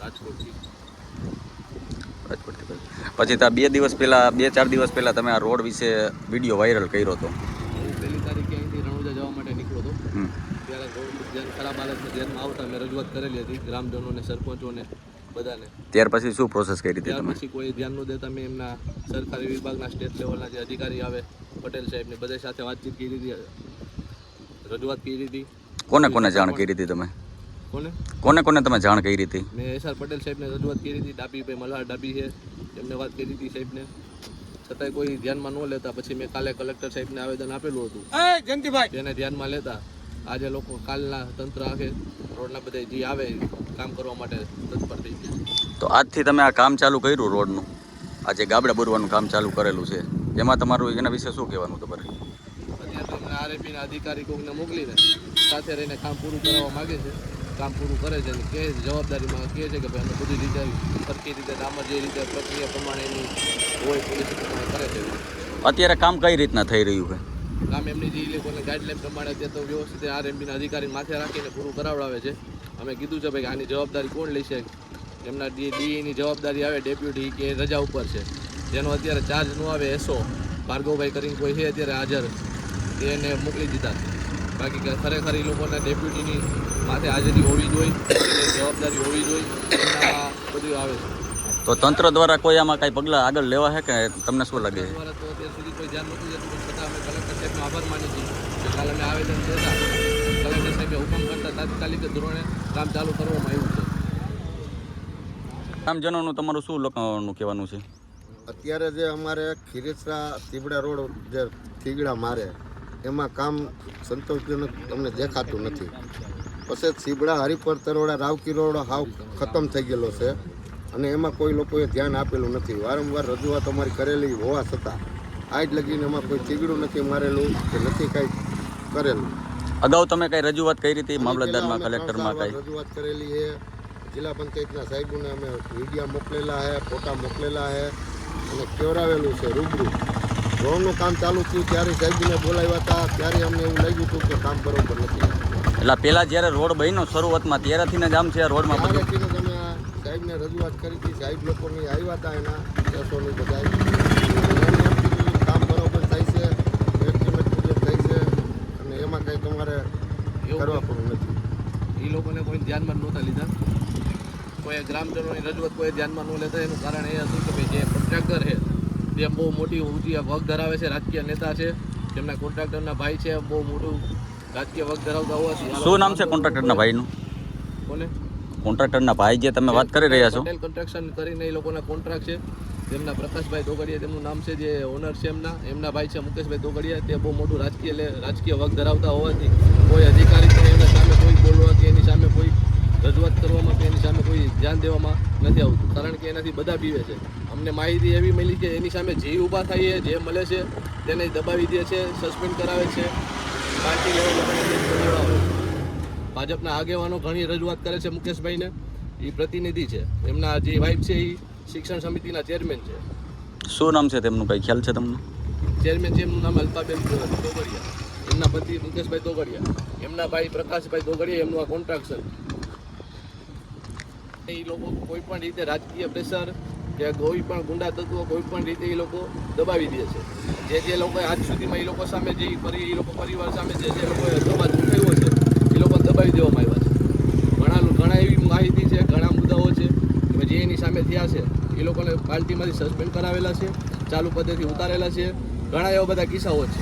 રાજકોટથી. પછી ત્યાં 2 દિવસ પહેલાં 2-4 દિવસ પહેલાં તમે આ રોડ વિશે વિડીયો વાયરલ કર્યો હતો. હું 1 તારીખે અહીંથી રણુજા જવા માટે નીકળ્યો હતો. ત્યારે રોડ ધ્યાન ખરાબ હાલતમાં ધ્યાનમાં આવતા મેં રજૂઆત કરેલી હતી ગ્રામજનોને, સરપંચોને, બધાને. ત્યાર પછી શું પ્રોસેસ કરી હતી ત્યાર તમે? પછી કોઈ ધ્યાન ન દેતા મેં એમના સરકારી વિભાગના સ્ટેટ લેવલના જે અધિકારી આવે પટેલ સાહેબને બધા સાથે વાતચીત કરી હતી, રજૂઆત કરી હતી. કોને કોને જાણ કરી હતી તમે? કોને તમે જાણ કરી હતી? મેં એસઆર પટેલ સાહેબને રજૂઆત કરી હતી. ડાબીભાઈ મલ્હાર ડાબી છે એમને વાત કરી હતી સાહેબને, છતાંય કોઈ ધ્યાનમાં ન લેતા. પછી મેં કાલે કલેક્ટર સાહેબને આવેદન આપેલું હતું તેને ધ્યાનમાં લેતા આજે લોકો કાલના તંત્ર આખે રોડના બધા જે આવે કામ કરવા માટે તત્પર થઈ ગયા. તો આજથી તમે આ કામ ચાલુ કર્યું રોડનું, આજે ગાબડા બોરવાનું કામ ચાલુ કરેલું છે, એમાં તમારું એના વિશે શું કહેવાનું તમારે? અત્યારે તો એમને આરએપીના અધિકારી કોઈને મોકલીને સાથે રહીને કામ પૂરું કરાવવા માગે છે. કામ પૂરું કરે છે અને કે જવાબદારીમાં કહે છે કે ભાઈ અમે બધી રીતે સરખી રીતે આમાં જે રીતે પ્રક્રિયા પ્રમાણે એની હોય પોલીસ કરે છે. અત્યારે કામ કઈ રીતના થઈ રહ્યું છે? કામ એમની જે લોકોને ગાઈડલાઈન પ્રમાણે તે તો વ્યવસ્થિત આરએમબીના અધિકારી માથે રાખીને પૂરું કરાવડાવે છે. અમે કીધું છે ભાઈ આની જવાબદારી કોણ લેશે? એમના ડીઈની જવાબદારી આવે ડેપ્યુટી કે રજા ઉપર છે, જેનો અત્યારે ચાર્જ ન આવે એસો ભાર્ગવભાઈ કરીને કોઈ છે અત્યારે હાજર, એને મોકલી દીધા. બાકી ખરેખર એ લોકોના ડેપ્યુટીની માથે હાજરી હોવી જોઈએ, જવાબદારી હોવી જોઈએ, એમના બધું આવે છે. તો તંત્ર દ્વારા કોઈ આમાં કાંઈ પગલાં આગળ લેવા છે કે તમને શું લાગે? દ્વારા તો અત્યાર સુધી કોઈ ધ્યાન નથી દેતું, પણ છતાં અમે કલેક્ટર સાહેબનો આભાર માની છીએ. કાલે અમે આવેદન દેતા કલેક્ટર સાહેબે હુકમ કરતા તાત્કાલિક ધોરણે કામ ચાલુ કરવામાં આવ્યું છે. ગ્રામજનોનું તમારું શું લોકોનું કહેવાનું છે? અત્યારે જે અમારે ખીરેસરા તીબડા રોડ જે થીગડા મારે એમાં કામ સંતોષજનક તમને દેખાતું નથી. પછી સીબડા હરિપર તરોડા રાવકી રોડ હાવ ખતમ થઈ ગયેલો છે અને એમાં કોઈ લોકોએ ધ્યાન આપેલું નથી. વારંવાર રજૂઆત અમારી કરેલી હોવા છતાં આજ લગીને એમાં કોઈ થીગડું નથી મારેલું કે નથી કાંઈ કરેલું. અગાઉ તમે કઈ રજૂઆત કરી હતી મામલતદારમાં, કલેક્ટરમાં? કઈ રજૂઆત કરેલી છે. જિલ્લા પંચાયતના સાહેબોને અમે વિડીયા મોકલેલા છે, ફોટા મોકલેલા છે અને કેવરાવેલું છે રૂબરૂ. રોડનું કામ ચાલુ થયું ત્યારે સાહેબને બોલાવ્યા હતા, ત્યારે અમને એવું લાગ્યું હતું કે કામ બરોબર નથી. એટલે પહેલાં જ્યારે રોડ બન્યો શરૂઆતમાં ત્યારથી જ આમ છે આ રોડમાં બધું? ત્યારથી જ અમે સાહેબને રજૂઆત કરી હતી. સાહેબ લોકોની આવ્યા હતા એના કેસોની બધા કામ બરોબર થાય છે, એસ્ટિમેટ મુજબ થાય છે અને એમાં કંઈ તમારે કરવા પડવું નથી. એ લોકોને કોઈ ધ્યાનમાં નહોતા લીધા, કોઈ ગ્રામજનોની રજૂઆત કોઈ ધ્યાનમાં ન લેતા. એનું કારણ એ હતું કે ભાઈ જે કોન્ટ્રાક્ટર છે તે બહુ મોટી ઊંચી વગ ધરાવે છે, રાજકીય નેતા છે, તેમના કોન્ટ્રાક્ટરના ભાઈ છે, બહુ મોટું રાજકીય વગ ધરાવતા હોવાથી. શું નામ છે કોન્ટ્રાક્ટરના ભાઈનું? કોને? કોન્ટ્રાક્ટરના ભાઈ જે તમે વાત કરી રહ્યા છો? પટેલ કન્સ્ટ્રક્શન કરીને એ લોકોના કોન્ટ્રાક્ટ છે. તેમના પ્રકાશભાઈ દોગડિયા તેમનું નામ છે, જે ઓનર છે એમના ભાઈ છે મુકેશભાઈ દોગડિયા. તે બહુ મોટું રાજકીય વગ ધરાવતા હોવાથી કોઈ અધિકારી પણ એમના સામે કોઈ બોલવા કે એની સામે કોઈ રજૂઆત કરવામાં કે એની સામે કોઈ ધ્યાન દેવામાં નથી આવતું. કારણ કે એનાથી બધા પીવે છે. અમને માહિતી એવી મળી કે એની સામે જે ઊભા થાય જે મળે છે તેને દબાવી દે છે, સસ્પેન્ડ કરાવે છે, પાર્ટી લેવલ ભાજપના આગેવાનો ઘણી રજૂઆત કરે છે. મુકેશભાઈને એ પ્રતિનિધિ છે, એમના જે વાઇફ છે એ શિક્ષણ સમિતિના ચેરમેન છે. શું નામ છે તેમનું, કઈ ખ્યાલ છે તમને? ચેરમેન છે એમનું નામ અલ્પાબેન દોગડિયા, એમના પતિ મુકેશભાઈ દોગડિયા, એમના ભાઈ પ્રકાશભાઈ દોગડિયા, એમનું આ કોન્ટ્રાક્શન. એ લોકો કોઈ પણ રીતે રાજકીય પ્રેશર કે કોઈ પણ ગુંડા તત્વો કોઈ પણ રીતે એ લોકો દબાવી દે છે. જે લોકો આજ સુધીમાં એ લોકો સામે જે એ લોકો પરિવાર સામે જે લોકોએ સમાજ ઉઠાવ્યો છે એ લોકો દબાવી દેવામાં આવ્યા છે. ઘણા એવી માહિતી છે, ઘણા મુદ્દાઓ છે કે જે એની સામે થયા છે એ લોકોને પાર્ટીમાંથી સસ્પેન્ડ કરાવેલા છે, ચાલુ પદેથી ઉતારેલા છે. ઘણા એવા બધા કિસ્સાઓ છે.